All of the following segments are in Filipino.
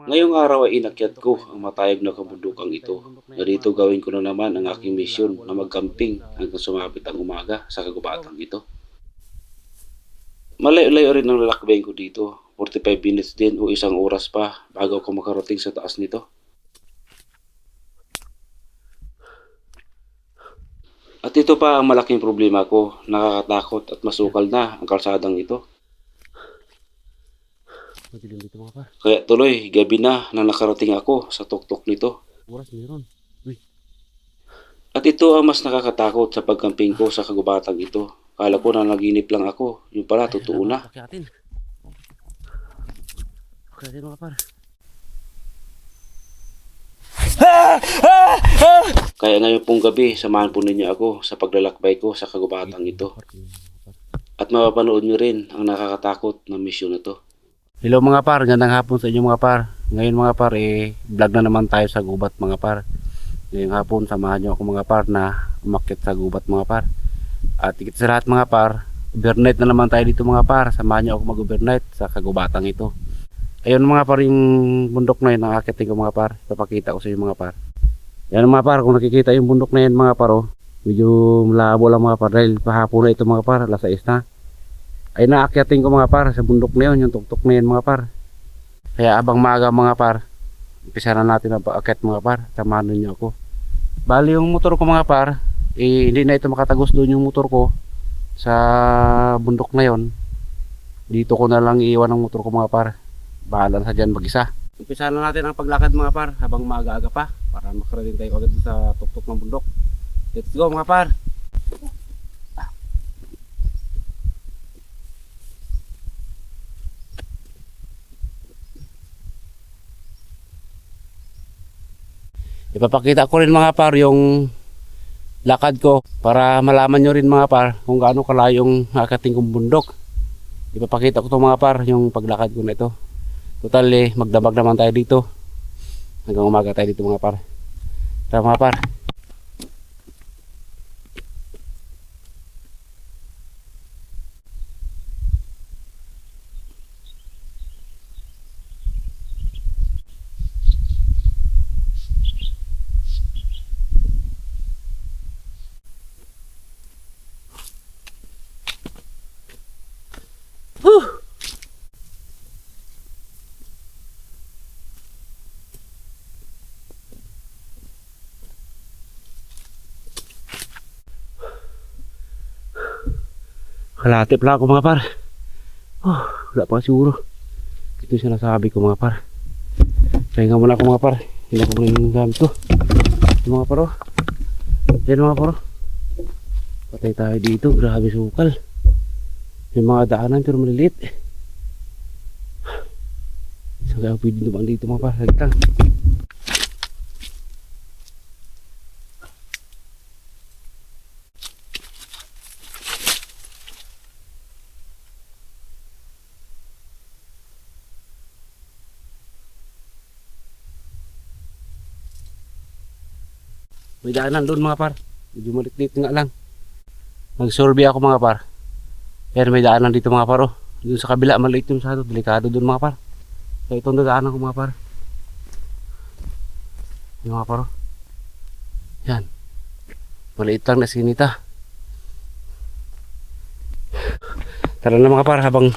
Ngayong araw ay inakyat ko ang matayog na kabundukang ito, na dito gawin ko na naman ang aking misyon na magkamping hanggang sumapit ang umaga sa kagubatang ito. Malayo-layo rin ang lalakbayin ko dito, 45 minutes din o isang oras pa bago ako makarating sa taas nito. At ito pa ang malaking problema ko, nakakatakot at masukal na ang kalsadang ito. Madilim dito mga par. Kaya tuloy, gabi na nakarating ako sa tuktok nito. Oras meron. Uy, At ito ang mas nakakatakot sa pagkamping ko sa kagubatang ito. Kala ko na naginip lang ako, yung pala totoo na. Pakyatin. Pakyatin mga par. Kaya ngayon pong gabi, samahan po ninyo ako sa paglalakbay ko sa kagubatang ito. At mapapanood nyo rin ang nakakatakot na misyon na to. Hello mga par, gandang hapon sa inyo mga par. Ngayon mga par, vlog na naman tayo sa gubat mga par. Ngayong hapon, samahan nyo ako mga par na umakyat sa gubat mga par. At higit sa lahat mga par, overnight na naman tayo dito mga par. Samahan nyo ako mag-overnight sa kagubatang ito. Ayun mga par, yung bundok na yun, ang akitin ko mga par. Papakita ko sa inyo mga par. Yan mga par, kung nakikita yung bundok na yun mga par, medyo malabo lang mga par. Dahil pahapon na ito mga par, alas 6 na. Ay naakyatin ko mga par sa bundok na yun, yung tuktok na yun mga par. Kaya abang maaga mga par, umpisa na natin ang paakyat mga par. Samahan ninyo ako. Bali yung motor ko mga par, hindi na ito makatagos doon yung motor ko sa bundok na yun. Dito ko na lang iiwan ang motor ko mga par. Bahala na sa dyan mag-isa. Umpisa na natin ang paglakad mga par habang maaga-aga pa para makarating tayo agad sa tuktok ng bundok. Let's go mga par. Ipapakita ko rin mga par yung lakad ko para malaman nyo rin mga par kung gaano kalayong akating kong bundok. Ipapakita ko to mga par yung paglakad ko na ito. Total magdamag naman tayo dito hanggang umaga tayo dito mga par. Tara mga par. Kalahati pala ako mga par. Wala pa siguro. Ito yung sinasabi ko mga par. Pahinga muna ako mga par. Hindi ako muna yung gamit to. Ito mga par. Yan mga par. Patay tayo dito. Grabe sukal. May mga daanan pero maliliit. Saan kaya pwede naman dito mga par. Sagitang. May daanan doon mga par. Medyo maliklit nga lang. Nag-survey ako mga par. Pero may daanan dito mga par. Doon sa kabila maliit yung masyado. Delikado doon mga par. Kaya itong daanan ko mga par. Yung mga par. Yan. Maliit lang na sinita. Tara na mga par habang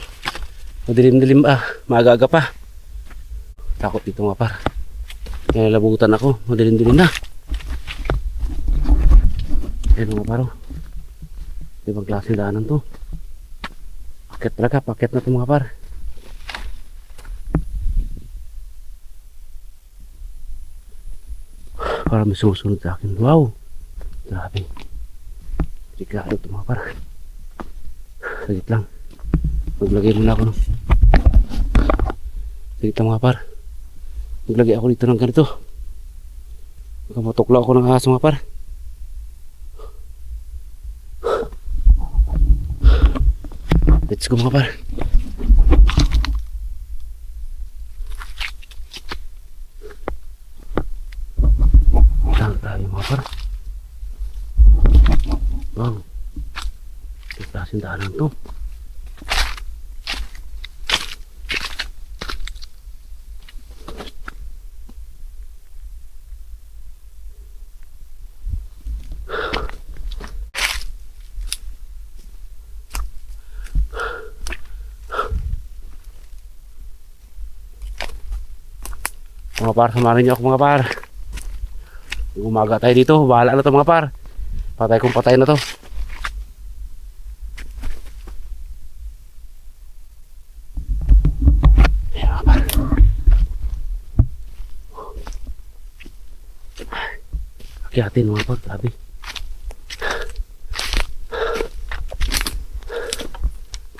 madilim-dilim maaga-aga pa. Takot dito mga par. Kaya labutan ako. Madilim-dilim na. Ayan mga paro. Ibang klaseng daanan to. Paket talaga, paket na to mga par. Para may sumusunod sa akin. Wow! Grabe. Delikado to mga par. Sagit lang. Maglagay muna ako ng sagit lang mga par. Maglagay ako dito ng ganito. Baka matukla ako ng aso mga par. Let's go mga par. Saan tayo mga par? Wow. Ito klaseng daanan to. Mga par, samarin niyo ako mga par. Umaga tayo dito, bahala na to mga par. Patay kung patay na to. Ayan mga par. Akihatin mga par, grabe.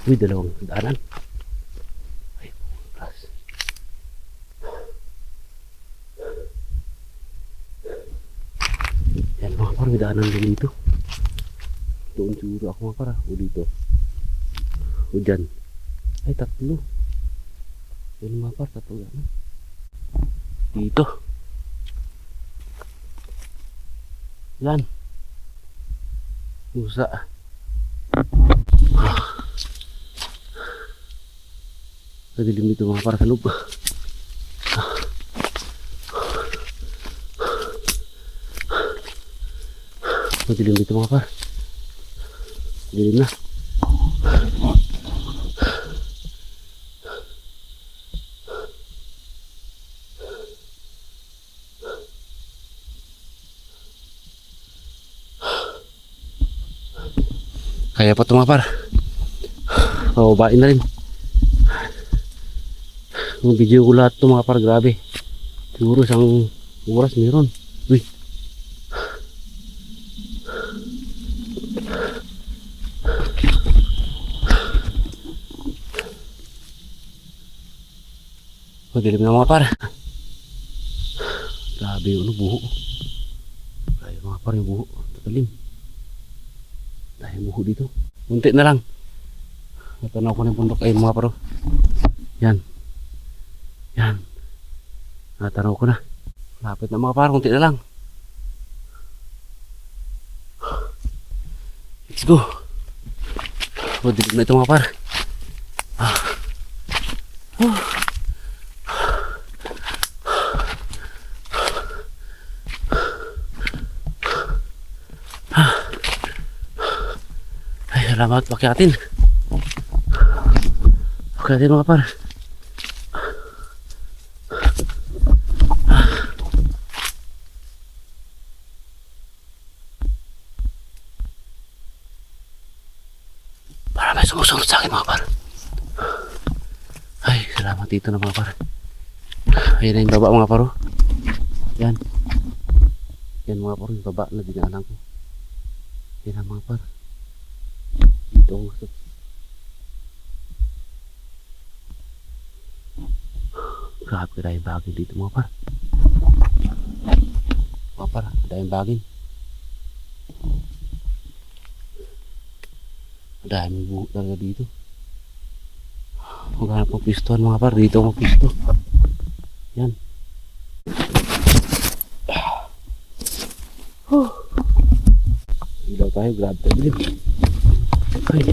Uy, dalawang daanan. Ay, plus. Yan mga par, may daanan din dito. Doon siguro ako mga par. O dito. O dyan. Ay, tatlo. Yan mga par, tatlo daanan. Dito. Yan. Usa. Madilim dito mga par sa loob. Madilim dito mga par. Madilim na. Kaya pa ito mga par. Pababain na rin. Yung video ko lahat ito mga par, grabe. Siguro isang oras meron. Uy. Madilim na mga par. Grabe yung buho. Grabe mga par yung buho. Tatalim. Dahil buho dito. Munti na lang. Natanaw ko na yung bundok. Ayun mga par. Yan. Yan. Natanaw ko na. Lapit na mga par. Munti na lang. Let's go. Madilim na ito mga par. Ay, salamat. Pakyatin. Pakyatin mga par. Para may sumusunod sa akin mga par. Ay, salamat dito na mga par. Ayun na yung baba mga paro. Yan. Yan mga paro, yung baba na dinaanan ko. Yan na mga par. Dito ako gusto. Grabe ka dahil bagin dito mga par. Mga par, dahil bagin. Dahil buho talaga dito. Maghanap ng piston mga par. Dito ang pisto. Yan. Ilaw tayo, grabe tayo din. Ay.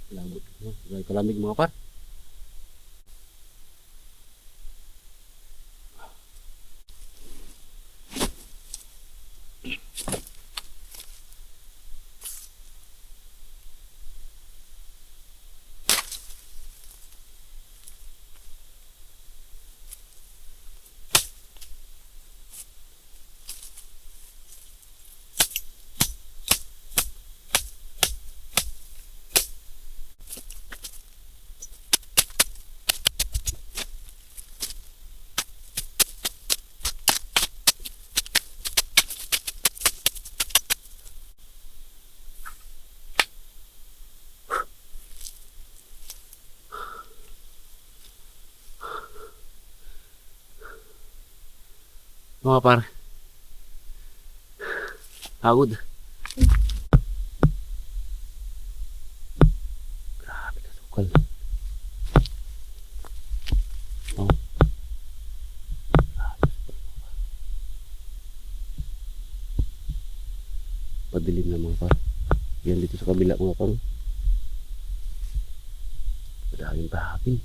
Lambot. Gaya kalamig mga par. Mga par. Pagod. Grabe ka sukal. Oh. Padilim na mga par. Yan dito sa kabila mga par. Madaming bahagin.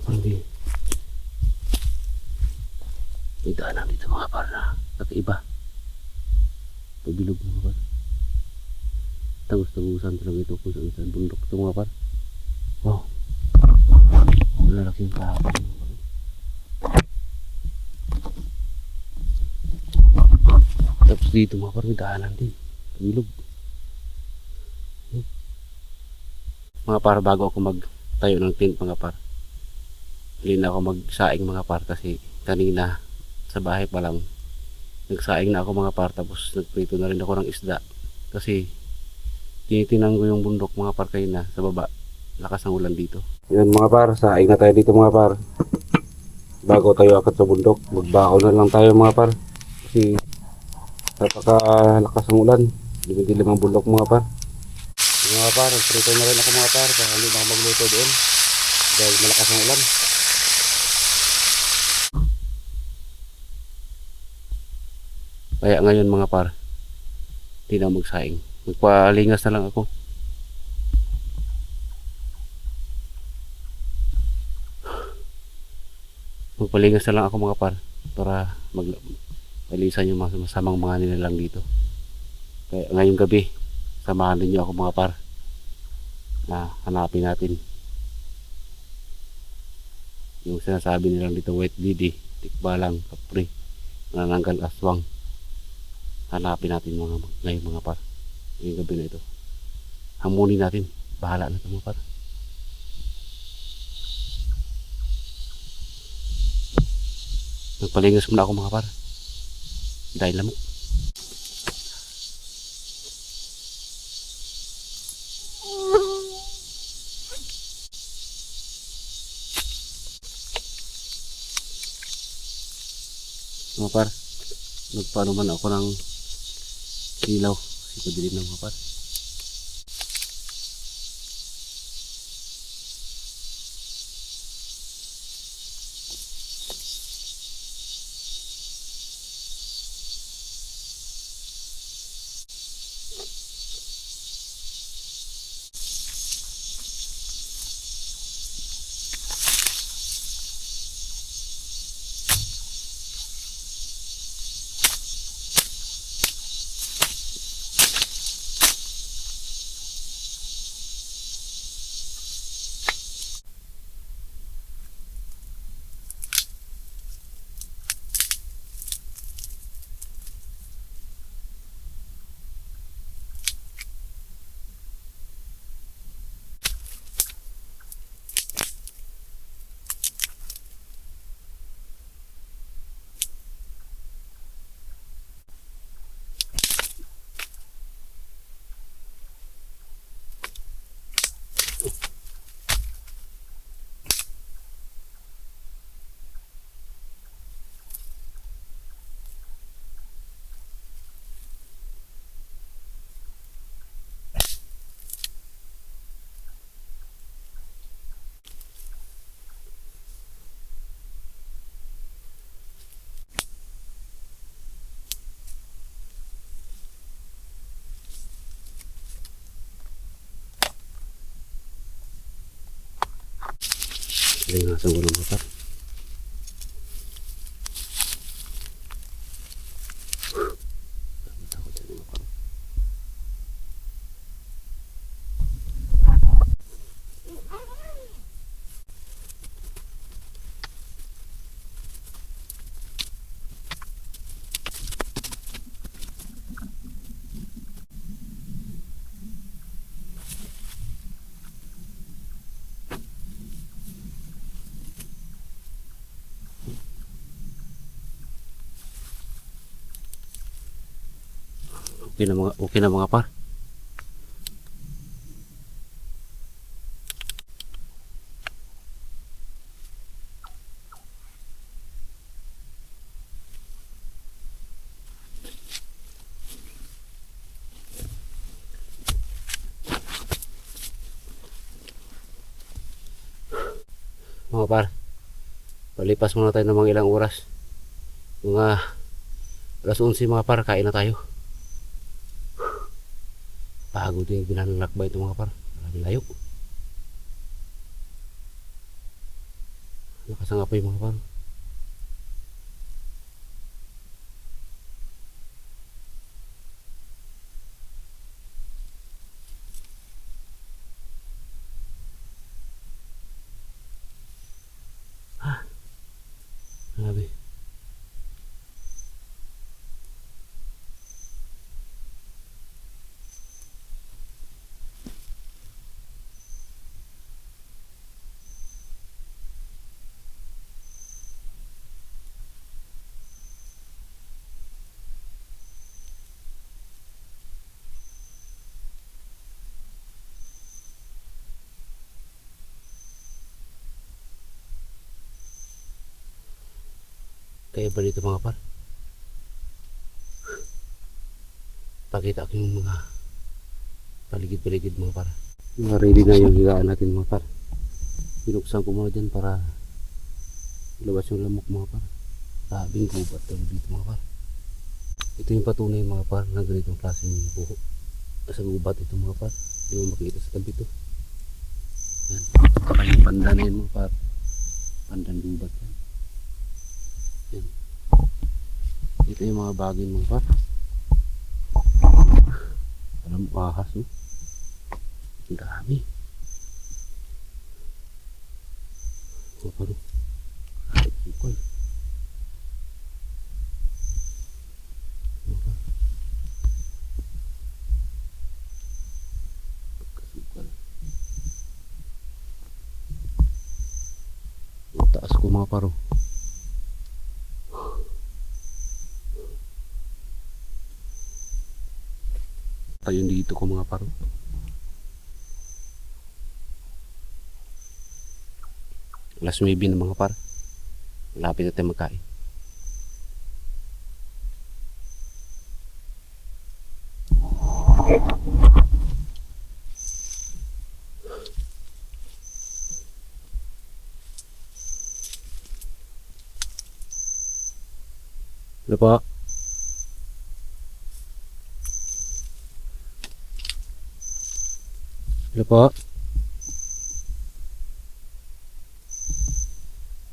Hindi. May daanan dito mga par na kakaiba. Pabilog mga par. Tagus-tagusan talaga ito kung saan saan bundok ito mga par. Wow. Malalaking kahoy. Tapos dito mga par, may daanan din. Pabilog. Mga par, bago ako magtayo ng tent mga par, hindi na ako magsaing mga par kasi kanina sa bahay pa lang nagsaing na ako mga par, tapos nagprito na rin ako ng isda kasi tinitingnan ko yung bundok mga par kanina sa baba, lakas ng ulan dito. Yan mga par, saing na tayo dito mga par. Bago tayo akit sa bundok, magbakaw na lang tayo mga par kasi napakalakas ng ulan, dilim ang bundok mga par. Mga par, nagprito na rin ako mga par para hindi na ako magluto doon dahil malakas ang ulan. Kaya ngayon mga par, hindi na magsaing. Magpalingas na lang ako. Magpalingas na lang ako mga par para malisan yung masamang mga nilalang dito. Kaya ngayong gabi, samahan din niyo ako mga par na hanapin natin yung sinasabi nilang dito, white lady, tikbalang, kapre, nananggal, aswang. Hanapin natin ngayon mga par, ngayong gabi na ito. Hamunin natin, bahala na ito mga par. Nagpalingas muna ako mga par dahil lamok. Mga par, nagpaano man ako ng ilaw kasi padilim na mga par. Lingasan ko ng mga par. Takot yan mga par. Okay na mga par. Mga par, palipas muna tayo ng mga ilang oras. Mga alas 11 mga par, kain na tayo. Pagod yung binanalakbay ito mga par, maraming layo. Nakasanga pa yung mga par. Grabe. Kaya ba dito mga par? Pakita ko yung mga paligid-paligid mga par. Ready na yung higaan natin mga par. Binuksan ko muna dyan para ilabas yung lamok mga par. Sabing gubat talaga dito mga par. Ito yung patunay mga par na ganitong klaseng buho. Sa gubat ito mga par. Hindi mo makikita sa tabi ito. Yan. Saka yung pandan na yun mga par. Pandan gubat yan. Yan. Ito yung mga bagay mga par. Alam mo, ahas oh. Ang dami. Mga par. Ay, sukal. Mga par. Pagkasukal. Ang taas ko mga par oh. Ayun dito ko mga paro. Alas 9 na mga par. Lapit na tayo magkain. Ano po? Ano po?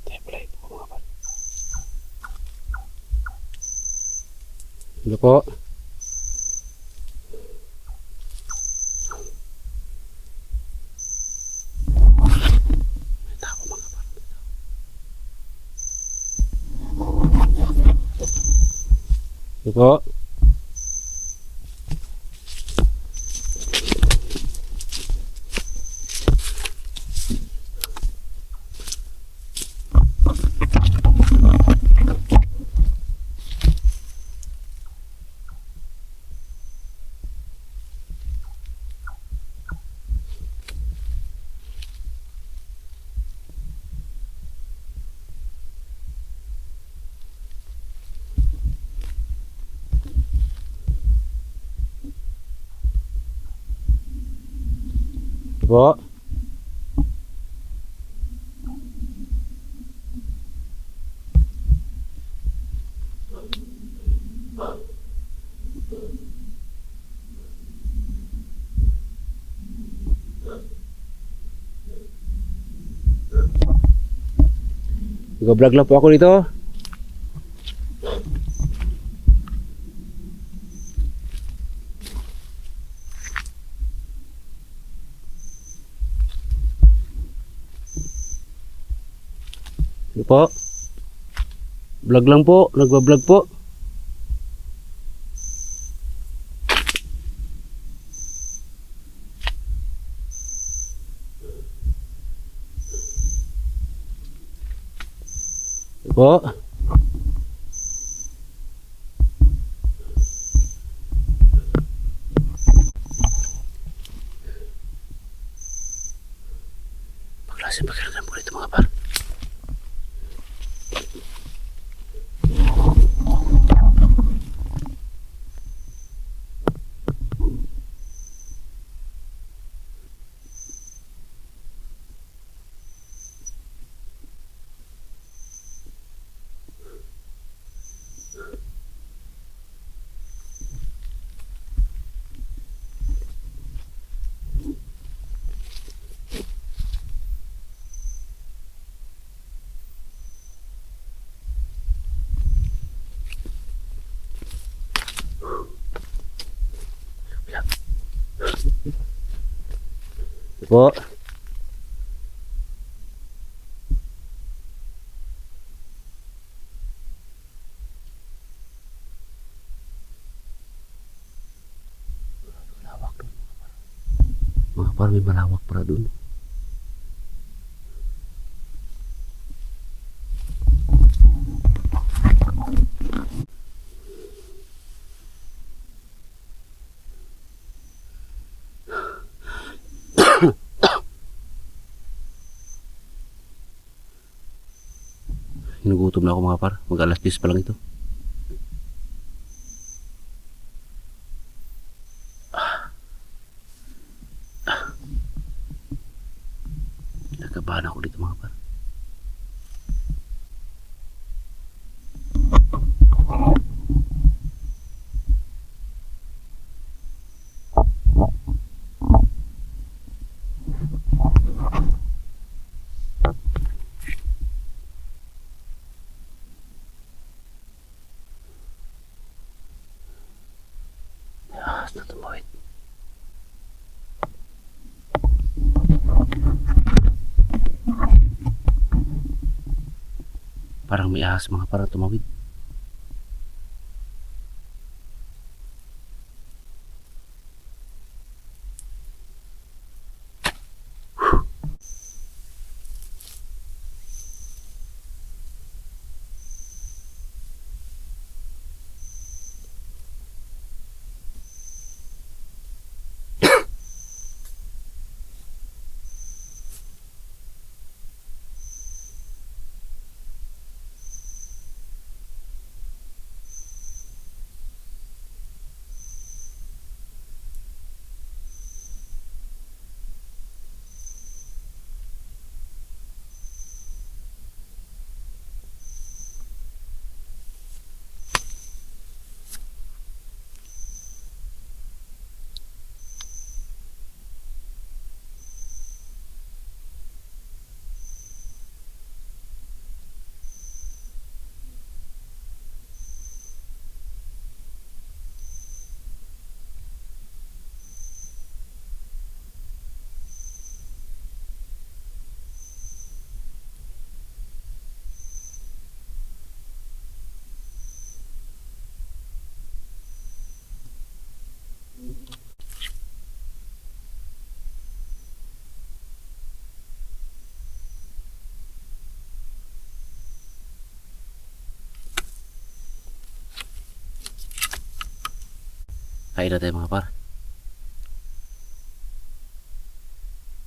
Template po mga par. Ano po? May tao mga par. Ano po? Ano po? Nag-vlog lang po ako dito. Ano po? Vlog lang po. Nagba-vlog po. Ano po? Paglasin pakiramdam ko dito mga par. Po. Malawak doon. Mga par, may malawak para doon. Hinugutom na ako mga par. Mag alas 10 pa lang ito. Nagkabahan ako dito mga par. Basta tumawid. Parang may ahas mga para tumawid. Kain na tayo mga par.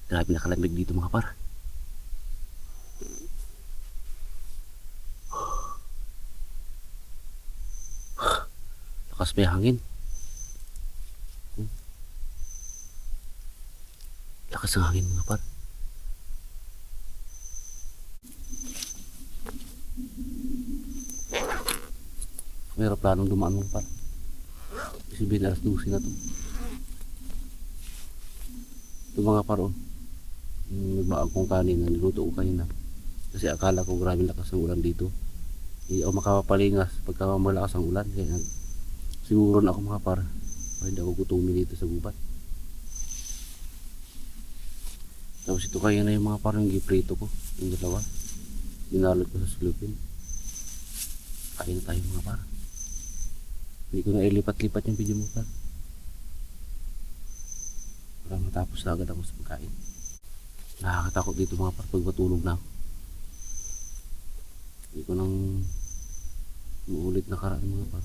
Grabe nakalamig dito mga par. Lakas pa yung hangin. Lakas ng hangin mga par. May planong dumaan mga par. Sabihin alas 12 na to. Ito mga par, oh. Nagbaag kong kanin na niluto ko kanina. Kasi akala ko grabe lakas ng ulan dito. Hindi ako makapalingas pagka malakas ang ulan. Kaya siguro na ako mga par. Hindi ako gutumin dito sa gubat. Tapos ito kaya na yung mga par yung giprito ko. Yung dalawa. Dinalot ko sa sulupin. Kain na tayo mga par. Hindi ko na ilipat-lipat yung video mo par. Para matapos na agad ako sa pagkain. Nakakatakot dito mga par pag matulog na ako. Hindi ko nang uulit nakaraan mga par.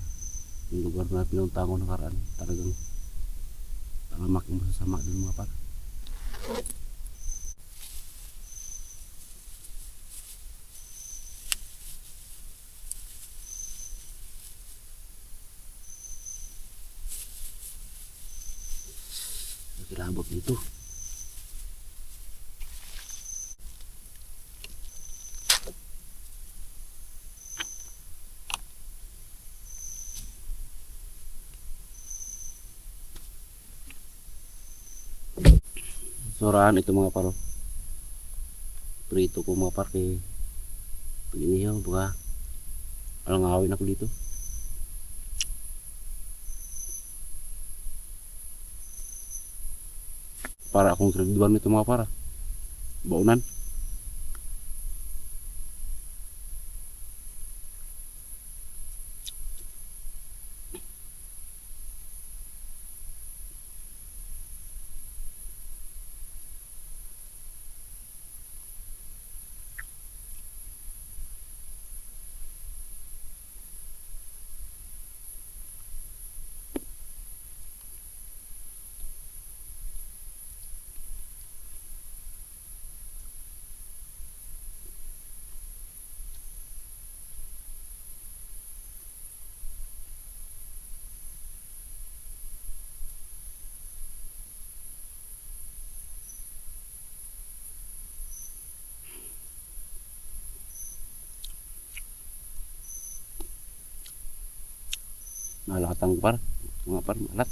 Yung lugar na pinunta ko nakaraan talagang talamak yung masasama dun mga par. Nagkilabot dito. Sorahan ito mga paro. Prito ko mga par kay pag inihaw baka alangawin ako dito. Para akong grade 1 nito mga par. Baunan. Nalatang par. Mga par, malat.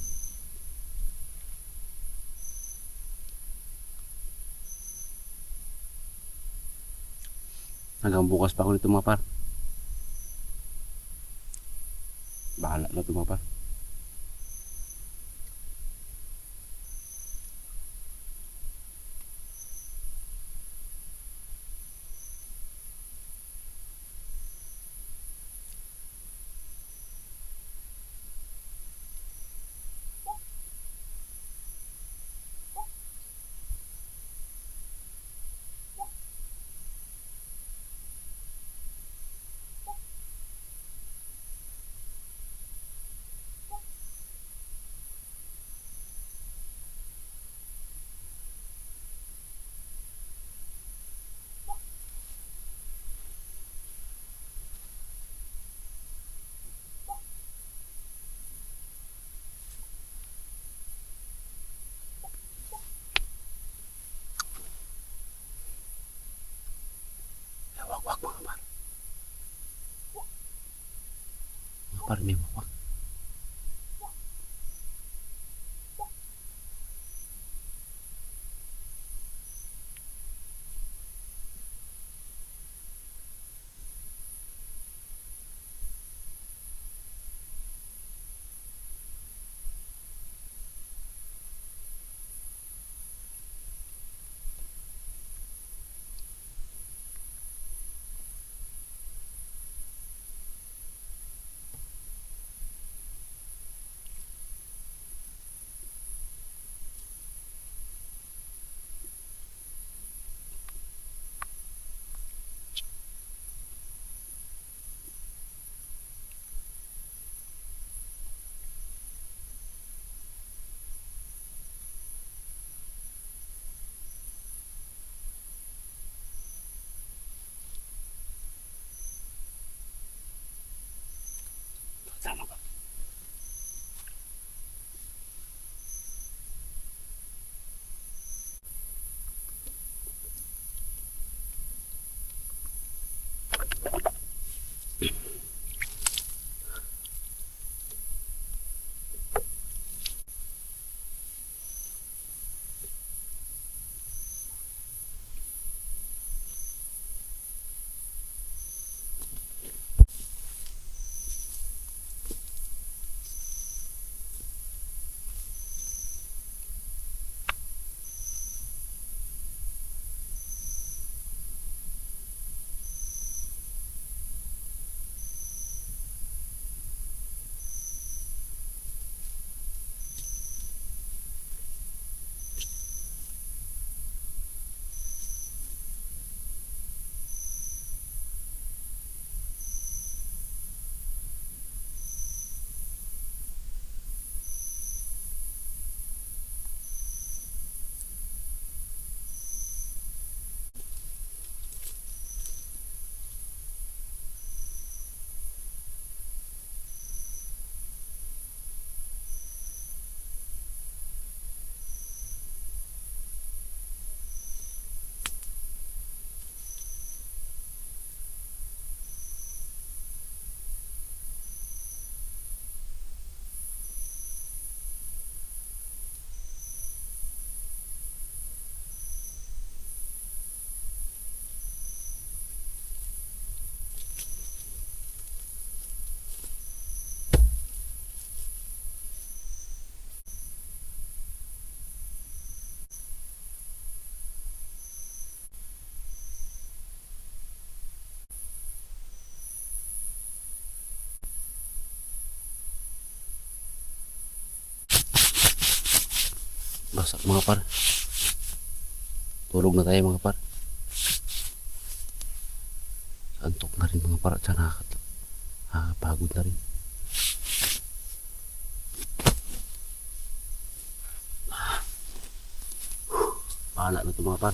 Hanggang bukas pa ako nito mga par. Bahala na ito mga par. Wak wak mga par. Mga par, may wak wak. Basak mga par. Tulog na tayo mga par. Antok na rin mga par at nakakapagod na rin. Pahala na ito mga par.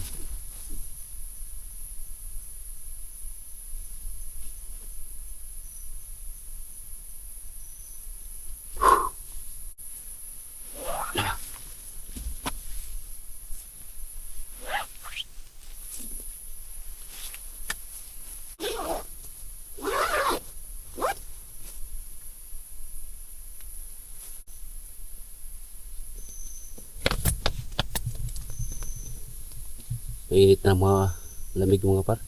Mainit na mga lamig mga par.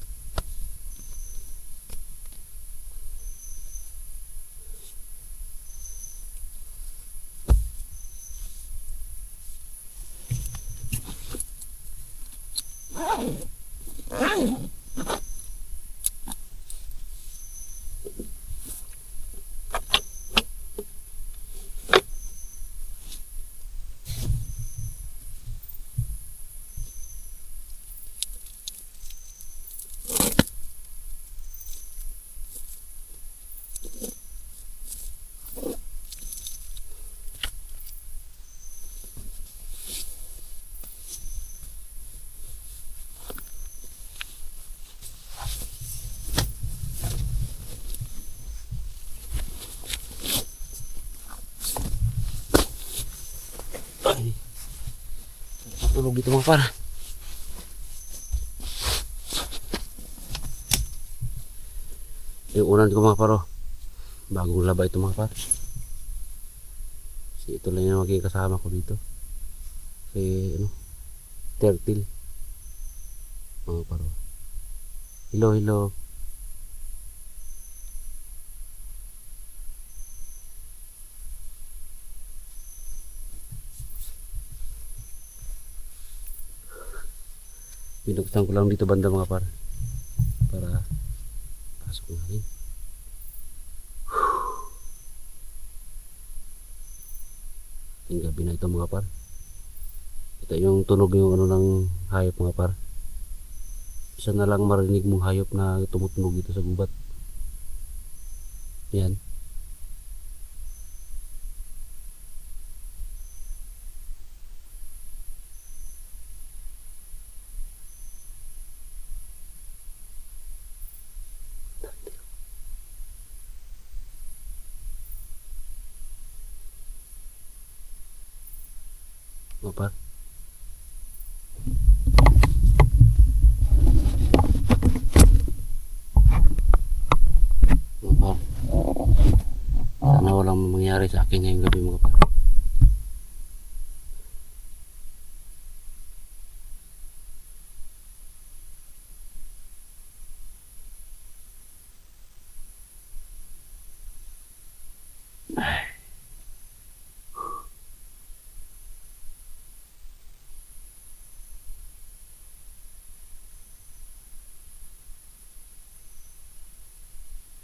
Ay, tulog dito mga par. Yung unan ko mga paro, bagong laba ito mga par. Kasi ito lang yung magiging kasama ko dito. Kasi ano, turtle mga paro. Hello, hello. Binuksan ko lang dito banda mga par para pasok na rin. Yung gabi na ito mga par. Ito yung tunog yung ano ng hayop mga par. Isa na lang marinig mong hayop na tumutunog dito sa gubat. Yan. Mga par. Mga par. Sana walang mangyari sa akin ngayong gabi mga par.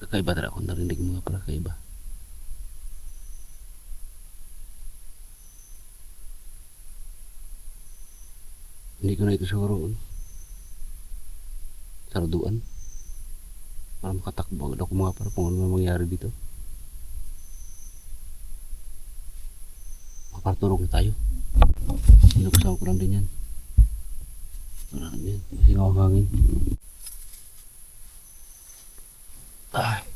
Kakaiba talaga akong narinig mga par, kakaiba. Hindi ko na ito siguro sarduan para makatakbo agad ako mga par kung ano mangyari dito. Mga par, tulog na tayo. Sinuksaw ko lang din yan. Parang yan, singaw ang hangin. Ay.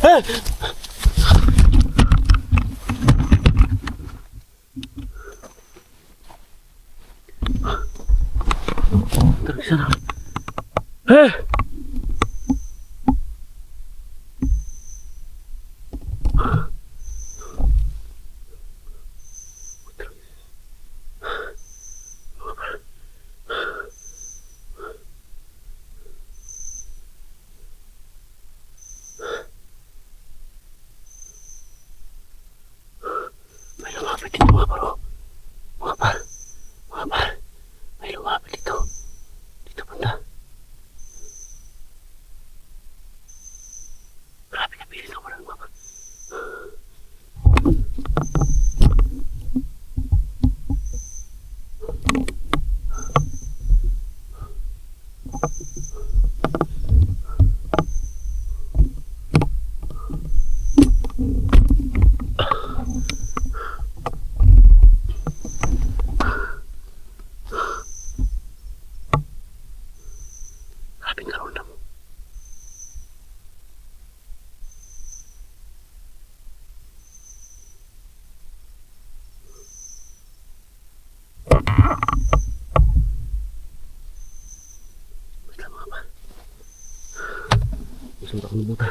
Tarik sana. Eh! May lumapit dito mga par. Mga par. Mga par. May lumapit dito. Dito banda. Grabe na pilit ako lang mga par. Grabe ang karonda mo. Basta mga par. Gusto mo ako nabuta.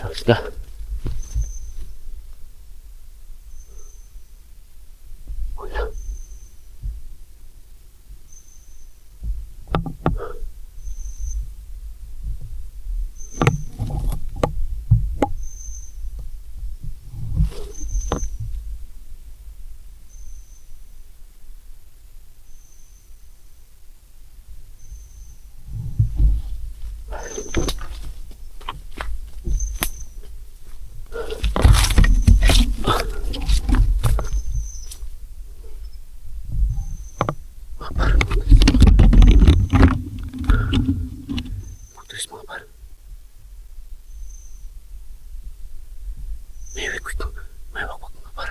Tapos ka. Wala. Magtulis mga par. May wikwik. May wakwak mga par.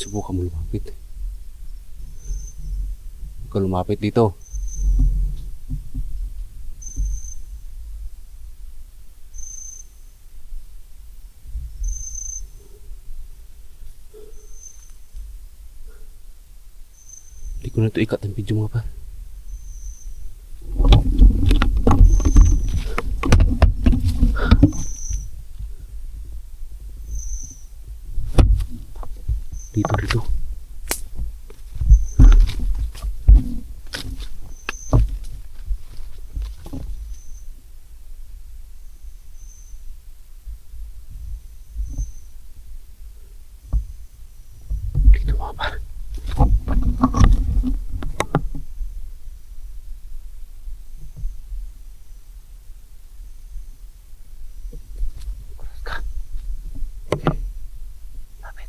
Subukan mo lumapit. Huwag ka lumapit dito. Hindi ko na ito ikat ang video mga par. Dito. Dito mga par. Kuras ka. Lapit.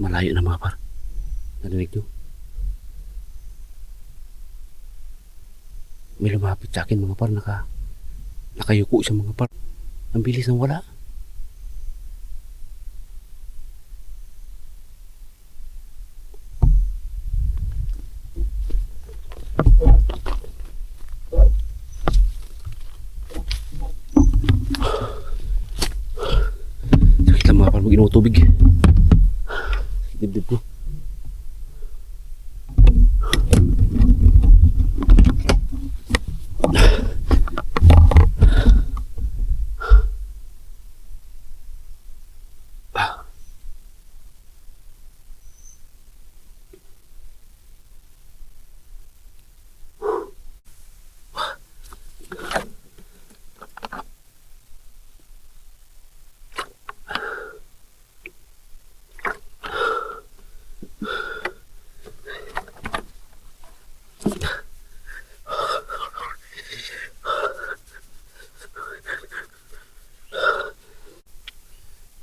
Malayo na mga par. Narinig nyo? May lumapit sa akin mga par. Nakayuko siya mga par. Ang bilis ng wala. Sakit lang mga par. Parang mag-inom ng tubig. Dibdib ko.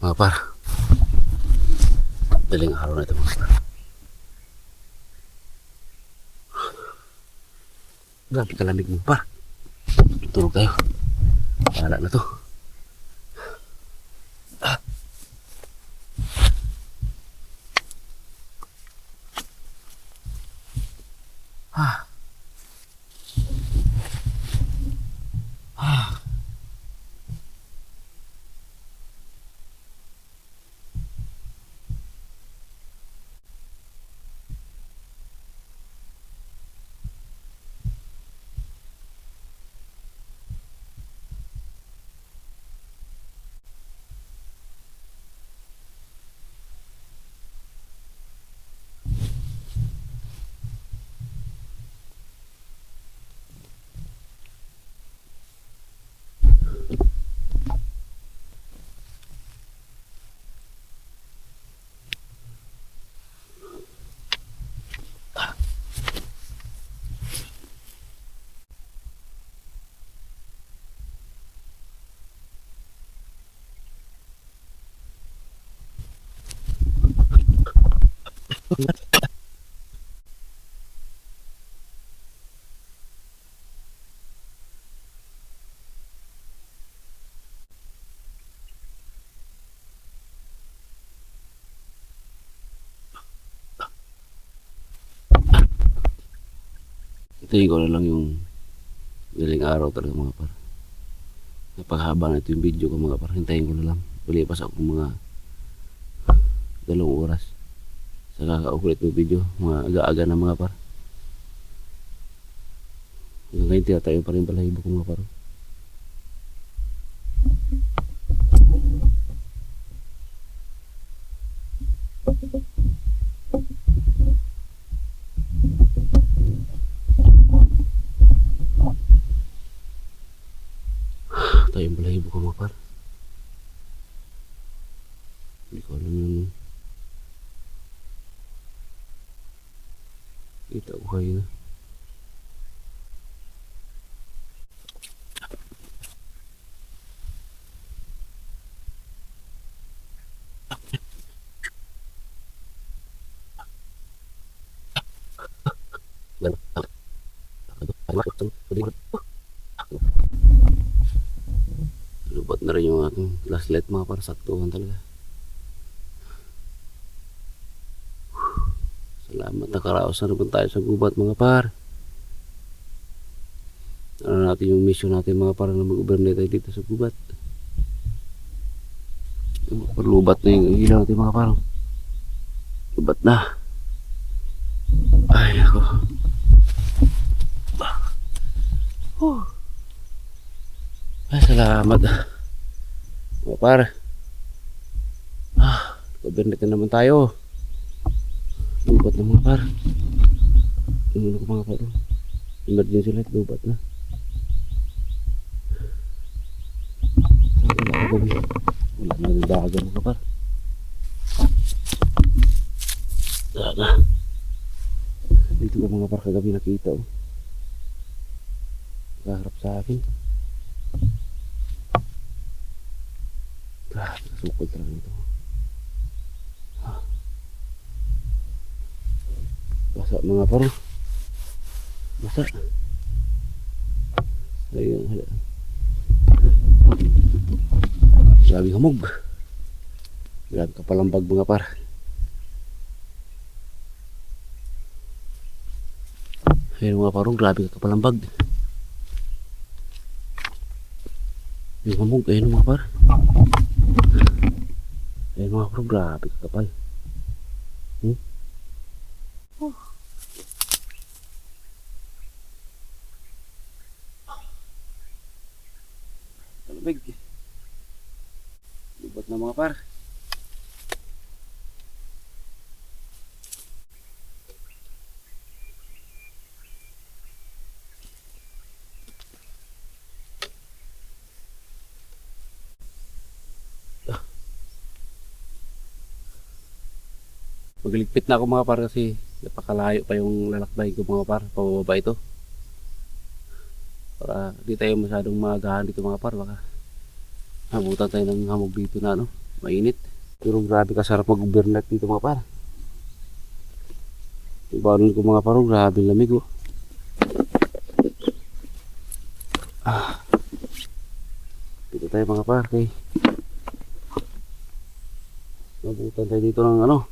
Mga par, daling araw na ito mga par. Grabe kalamig mga par. Tulog tayo. Bahala na to. Hintayin ko na lang yung daling araw talaga mga par. Napaghaba na ito yung video ko mga par. Hintayin ko na lang. Palipas ako mga 2 oras sa kakaukulit yung video. Mga aga-aga na mga par. Hanggang ngayon tinatayo pa rin balahibo ko mga par. Tayo yung balahibo ko mga par. Hindi ko alam yung kita ko kayo na. Lubat na rin yung aking flashlight mga par. Saktuhan talaga. Salamat, nakaraos na naman tayo sa gubat mga par. Ano natin yung mission natin mga par na mag-overnight tayo dito sa gubat. Lubat na yung ilaw natin mga par. Lubat na. Ay ako. Ay salamat mga par. Overnight na naman tayo. Lubat na mga par. Ano ko mga par. Emergency light, lubat na. Wala ko gabi. Wala na rin dagat mga par. Wala na. Dito ko mga par kagabi nakita oh. Kaharap sa akin. Grabe, nasukol talaga ito. Basa mga par. Basa. Ayun, hala. Grabe hamog. Grabe kapalambag mga par. Ayun mga parong, grabe kapalambag. Yung hamog, ayun mga par. Ayun mga par, grabe kapal. Talubig. Gubat na mga par. Magligpit na ako mga par kasi napakalayo pa yung lalakbay ko mga par. Pababa ito. Para di tayo masyadong magahan dito mga par. Baka habutan tayo ng hamog dito na ano. Mainit. Pero grabe kasarap mag-overnight dito mga par. Yung balon ko mga par, grabe lamig oh. Dito tayo mga par. Okay. Habutan tayo dito ng ano.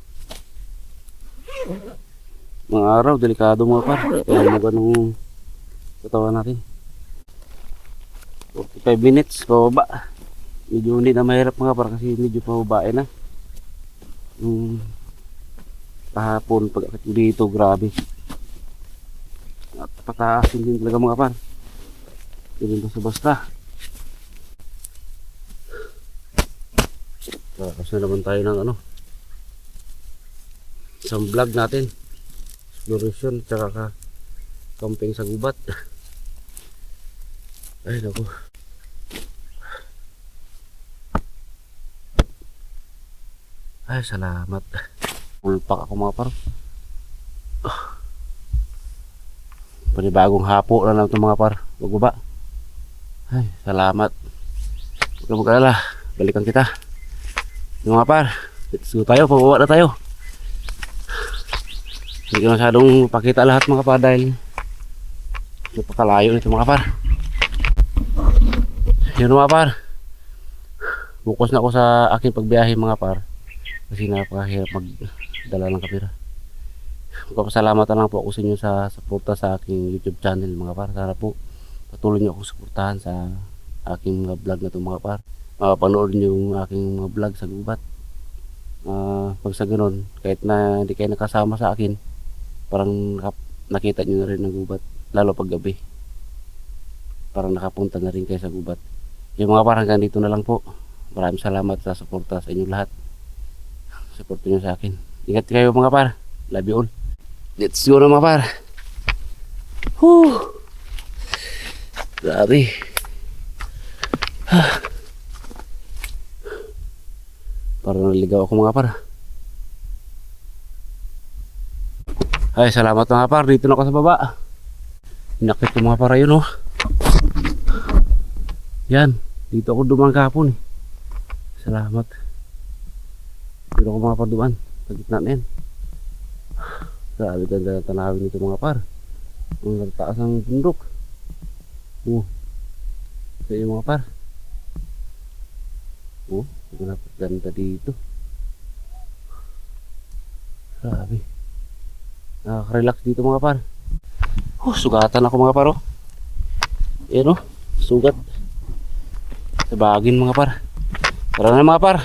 Mga araw, delikado mga par. Kaya magandang katawan natin. 45 minutes pababa. Medyo hindi na mahirap mga par kasi medyo pababae na. Kahapon pag akit dito, grabe. At pataasin din talaga mga par. Hindi basta basta. Kasi naman tayo ng ano. Isang vlog natin. Exploration tsaka camping sa gubat. Ay naku. Ay salamat. Pulpak ako mga par. Panibagong hapo na lang ito mga par. Maguba. Ay salamat. Huwag ka mag-alala. Balikan kita. Yung mga par. Let's go tayo. Pababa na tayo. Hindi ko masyadong pakita lahat mga par dahil napakalayo nito mga par. Yun mga par. Bukas na ako sa aking pagbiyahe mga par. Kasi napakahirap magdala ng kamera. Magpapasalamatan lang po ako sa inyo sa suporta sa aking YouTube channel mga par. Sana po patuloy niyo akong suportahan sa aking mga vlog na ito mga par. Mapapanood niyo yung aking mga vlog sa gubat. Pag sa ganun, kahit na hindi kayo nakasama sa akin, parang nakita nyo na rin ang gubat, lalo pag gabi. Parang nakapunta na rin kayo sa gubat. Yung mga parang ganito na lang po. Maraming salamat sa suporta sa inyong lahat. Suporta nyo sa akin. Ingat kayo mga par. Love you all. Let's go na mga par. Whew. Grabe. Parang naligaw ako mga par. Ay, salamat mga par. Dito na ako sa baba. Inakit ko mga par yun oh. Yan. Dito ako dumaan kahapon eh. Salamat. Dito ako mga par dumaan. Sa gitna na yan. Grabe ganda na tanawin dito mga par. Ang taas ng bundok. Sa iyo mga par. Ganda dito. Grabe. Nakaka-relax dito mga par. Sugatan ako mga par oh. Ayan oh, sugat. Sa bagin mga par. Tara na mga par.